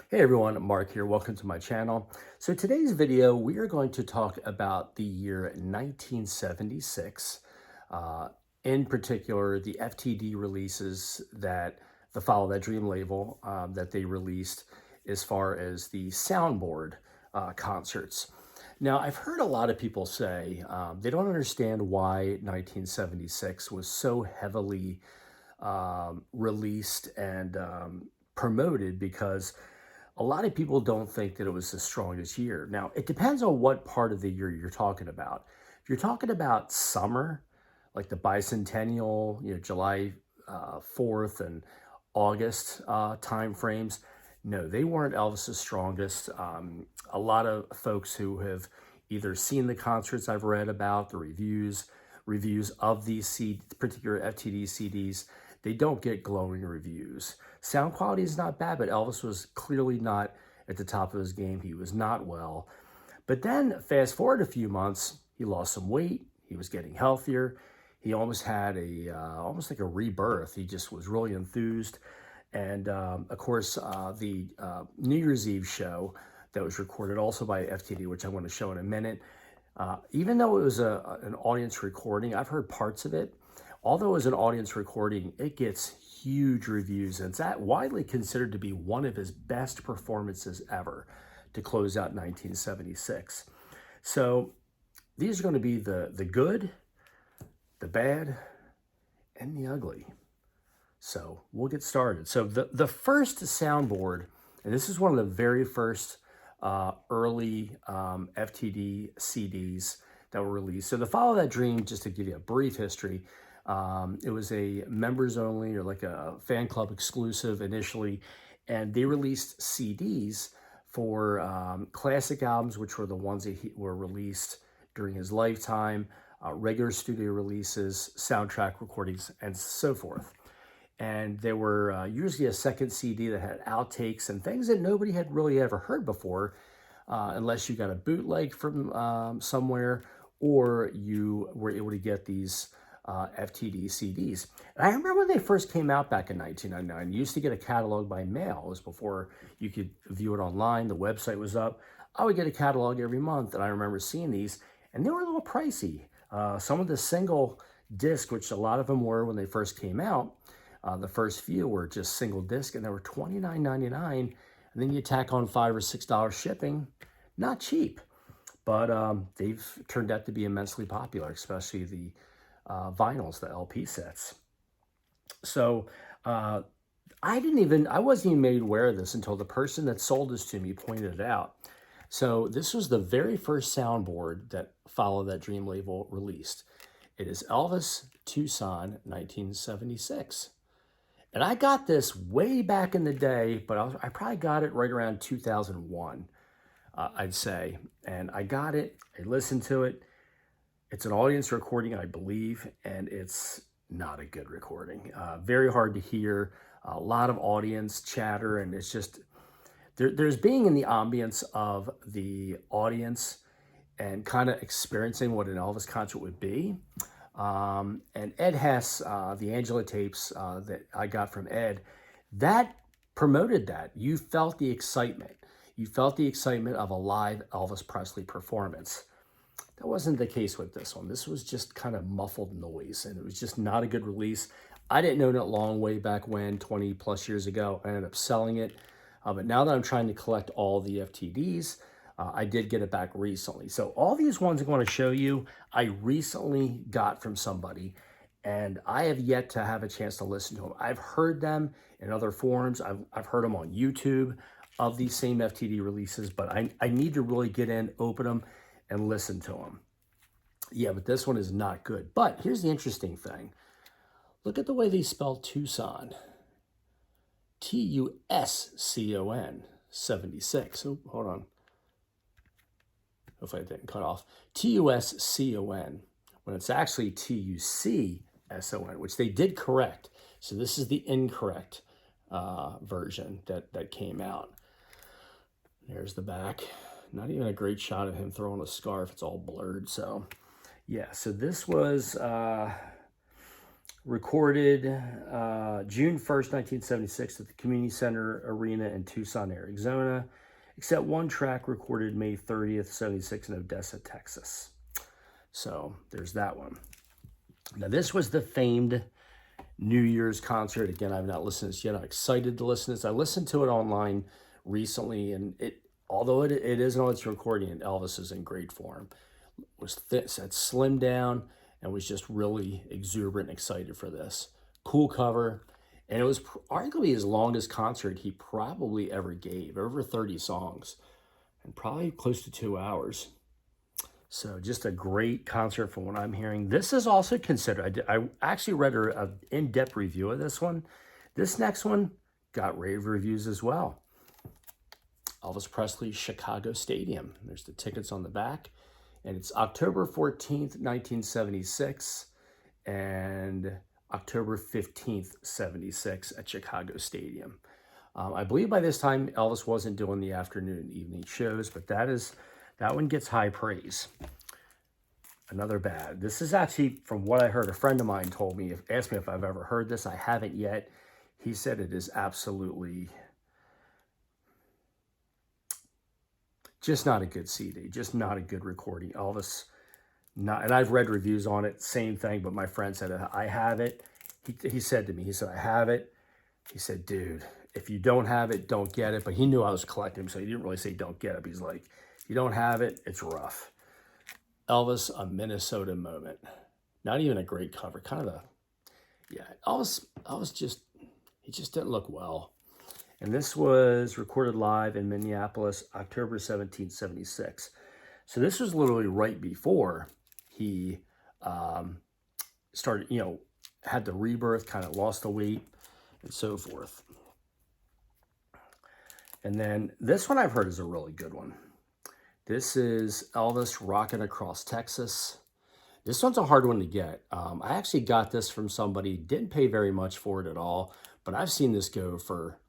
Hey everyone, Mark here. Welcome to my channel. So today's video, we are going to talk about the year 1976. Uh, in particular, the FTD releases that the Follow That Dream label that they released as far as the Soundboard concerts. Now, I've heard a lot of people say they don't understand why 1976 was so heavily released and promoted because a lot of people don't think that it was the strongest year. Now, it depends on what part of the year you're talking about. If you're talking about summer, like the bicentennial, July 4th and August time frames, no, they weren't Elvis's strongest. A lot of folks who have either seen the concerts I've read about, the reviews of these particular FTD CDs, they don't get glowing reviews. Sound quality is not bad, but Elvis was clearly not at the top of his game. He was not well. But then fast forward a few months, he lost some weight. He was getting healthier. He almost had almost like a rebirth. He just was really enthused. And of course, the New Year's Eve show that was recorded also by FTD, which I'm going to show in a minute. Even though it was an audience recording, I've heard parts of it. Although it was an audience recording, it gets huge reviews, and it's widely considered to be one of his best performances ever to close out 1976. So these are going to be the good, the bad, and the ugly. So we'll get started. So the first soundboard, and this is one of the very first early FTD CDs that were released. So the Follow That Dream, just to give you a brief history, it was a members only or like a fan club exclusive initially, and they released CDs for classic albums, which were the ones that were released during his lifetime, regular studio releases, soundtrack recordings, and so forth. And there were usually a second CD that had outtakes and things that nobody had really ever heard before, unless you got a bootleg from somewhere or you were able to get these FTD CDs. And I remember when they first came out back in 1999, you used to get a catalog by mail. It was before you could view it online. The website was up. I would get a catalog every month, and I remember seeing these, and they were a little pricey. Some of the single disc, which a lot of them were when they first came out, the first few were just single disc, and they were $29.99, and then you tack on $5 or $6 shipping. Not cheap, but they've turned out to be immensely popular, especially the vinyls, the LP sets. So I wasn't even made aware of this until the person that sold this to me pointed it out. So this was the very first soundboard that Follow That Dream label released. It is Elvis Tucson 1976. And I got this way back in the day, but I probably got it right around 2001, I'd say. And I got it, I listened to it. It's an audience recording, I believe, and it's not a good recording. Very hard to hear, a lot of audience chatter, and it's just, there's being in the ambience of the audience and kind of experiencing what an Elvis concert would be. And Ed Hess, the Angela tapes that I got from Ed, that promoted that. You felt the excitement. You felt the excitement of a live Elvis Presley performance. That wasn't the case with this one. This was just kind of muffled noise, and it was just not a good release. I didn't know that long way back when, 20 plus years ago. I ended up selling it. But now that I'm trying to collect all the FTDs, I did get it back recently. So all these ones I'm going to show you, I recently got from somebody, and I have yet to have a chance to listen to them. I've heard them in other forums. I've heard them on YouTube of these same FTD releases, but I need to really get in, open them, and listen to them. Yeah, but this one is not good. But here's the interesting thing. Look at the way they spell Tucson. T-U-S-C-O-N 76. Oh, hold on. Hopefully I didn't cut off. T-U-S-C-O-N, when it's actually T-U-C-S-O-N, which they did correct. So this is the incorrect version that came out. There's the back. Not even a great shot of him throwing a scarf. It's all blurred. So yeah, so this was Recorded June 1st, 1976 at the Community Center Arena in Tucson, Arizona, except one track recorded May 30th, 76 in Odessa, Texas. So there's that one. Now this was the famed New Year's concert. Again, I've not listened to this yet. I'm excited to listen to this. I listened to it online recently, and although it isn't on its recording, and Elvis is in great form, was thick, had slimmed down, and was just really exuberant and excited for this. Cool cover, and it was arguably his longest concert he probably ever gave, over 30 songs, and probably close to 2 hours. So just a great concert from what I'm hearing. This is also considered, I actually read an in-depth review of this one. This next one got rave reviews as well. Elvis Presley, Chicago Stadium. There's the tickets on the back. And it's October 14th, 1976 and October 15th, 76 at Chicago Stadium. I believe by this time Elvis wasn't doing the afternoon and evening shows, but that one gets high praise. Another bad. This is actually, from what I heard, a friend of mine told me, asked me if I've ever heard this. I haven't yet. He said it is absolutely just not a good CD, just not a good recording. Elvis, not, and I've read reviews on it, same thing, but my friend said, I have it. He said to me, he said, I have it. He said, dude, if you don't have it, don't get it. But he knew I was collecting, so he didn't really say don't get it. He's like, if you don't have it, it's rough. Elvis, A Minnesota Moment. Not even a great cover. Kind of Elvis he just didn't look well. And this was recorded live in Minneapolis, October 17th, 76. So this was literally right before he started, had the rebirth, kind of lost the weight, and so forth. And then this one I've heard is a really good one. This is Elvis Rockin' Across Texas. This one's a hard one to get. I actually got this from somebody, didn't pay very much for it at all, but I've seen this go for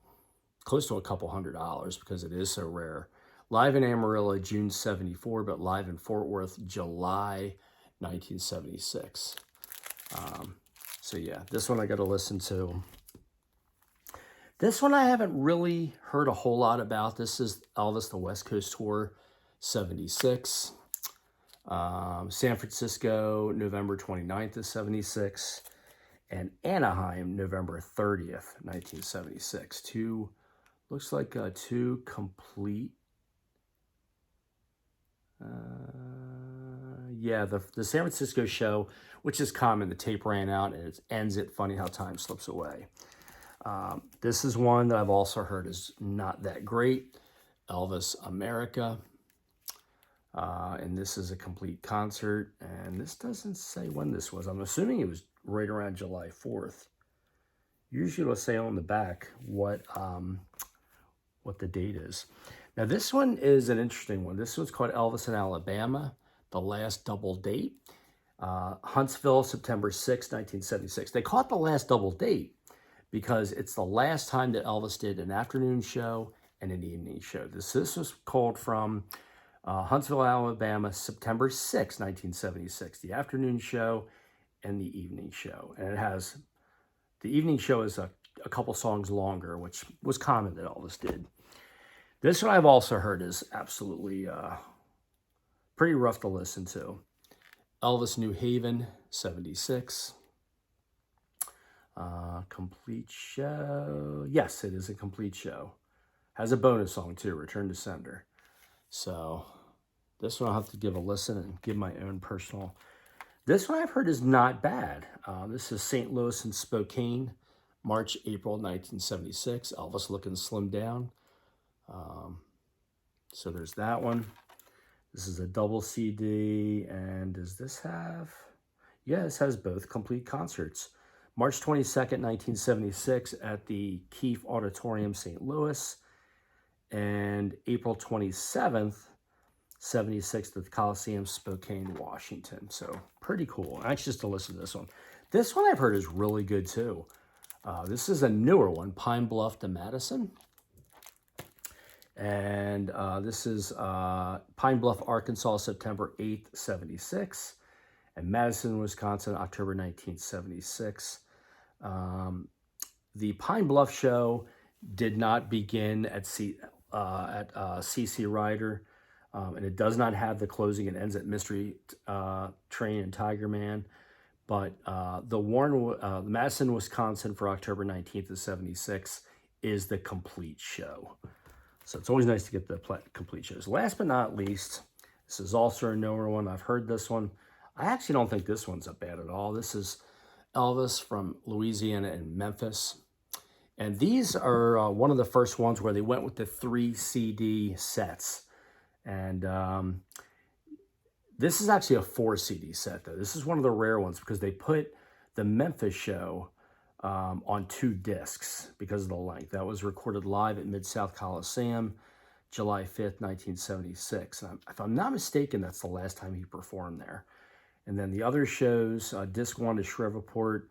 close to a couple $100 because it is so rare. Live in Amarillo, June 74, but live in Fort Worth, July 1976. So yeah, this one I got to listen to. This one I haven't really heard a whole lot about. This is Elvis, the West Coast Tour, 76. San Francisco, November 29th of 76. And Anaheim, November 30th, 1976. Looks like two complete. Yeah, the San Francisco show, which is common, the tape ran out and it ends it. Funny how time slips away. This is one that I've also heard is not that great. Elvis America. And this is a complete concert. And this doesn't say when this was. I'm assuming it was right around July 4th. Usually it'll say on the back what the date is. Now this one is an interesting one. This one's called Elvis in Alabama, The Last Double Date. Huntsville, September 6, 1976. They call it The Last Double Date because it's the last time that Elvis did an afternoon show and an evening show. This was called from Huntsville, Alabama, September 6, 1976. The afternoon show and the evening show. And it has, the evening show is a couple songs longer, which was common that Elvis did. This one I've also heard is absolutely pretty rough to listen to. Elvis New Haven, 76. Complete show. Yes, it is a complete show. Has a bonus song too, Return to Sender. So this one I'll have to give a listen and give my own personal. This one I've heard is not bad. This is St. Louis and Spokane, March, April 1976. Elvis looking slimmed down. So there's that one. This is a double CD. And does this have? Yeah, this has both complete concerts. March 22nd, 1976 at the Keefe Auditorium, St. Louis. And April 27th, 76th at the Coliseum, Spokane, Washington. So pretty cool. Anxious to listen to this one. This one I've heard is really good too. This is a newer one, Pine Bluff to Madison. And this is Pine Bluff, Arkansas, September 8th, 76. and Madison, Wisconsin, October 1976. The Pine Bluff show did not begin at CC Rider, and it does not have the closing. It ends at Mystery Train and Tiger Man. But the Madison, Wisconsin for October 19th of 76 is the complete show. So it's always nice to get the complete shows. Last but not least, this is also a newer one. I've heard this one. I actually don't think this one's that bad at all. This is Elvis from Louisiana and Memphis. And these are one of the first ones where they went with the 3 CD sets. And this is actually a 4 CD set, though. This is one of the rare ones because they put the Memphis show on 2 discs because of the length. That was recorded live at Mid-South Coliseum, July 5th, 1976. If I'm not mistaken, that's the last time he performed there. And then the other shows, disc 1 is Shreveport,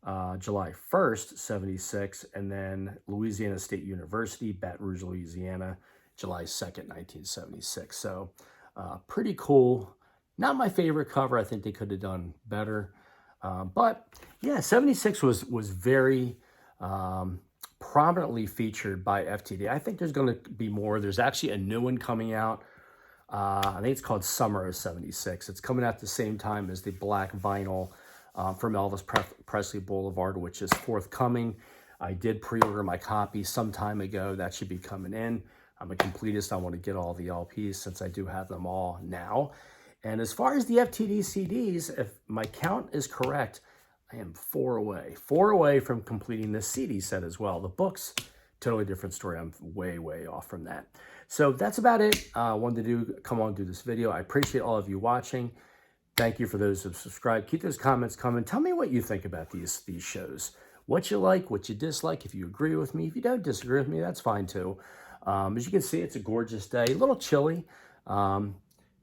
July 1st, 76, and then Louisiana State University, Baton Rouge, Louisiana, July 2nd, 1976. So pretty cool. Not my favorite cover. I think they could have done better. But yeah, 76 was very prominently featured by FTD. I think there's going to be more. There's actually a new one coming out. I think it's called Summer of 76. It's coming out at the same time as the black vinyl from Elvis Presley Boulevard, which is forthcoming. I did pre-order my copy some time ago. That should be coming in. I'm a completist. I want to get all the LPs since I do have them all now. And as far as the FTD CDs, if my count is correct, I am 4 away. 4 away from completing this CD set as well. The books, totally different story. I'm way, way off from that. So that's about it. I wanted to come on and do this video. I appreciate all of you watching. Thank you for those who have subscribed. Keep those comments coming. Tell me what you think about these shows. What you like, what you dislike, if you agree with me. If you don't disagree with me, that's fine too. As you can see, it's a gorgeous day. A little chilly.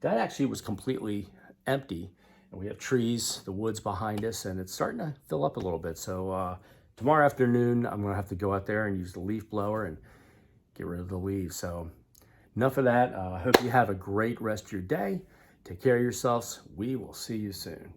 That actually was completely empty. And we have trees, the woods behind us, and it's starting to fill up a little bit. So tomorrow afternoon, I'm going to have to go out there and use the leaf blower and get rid of the leaves. So enough of that. I hope you have a great rest of your day. Take care of yourselves. We will see you soon.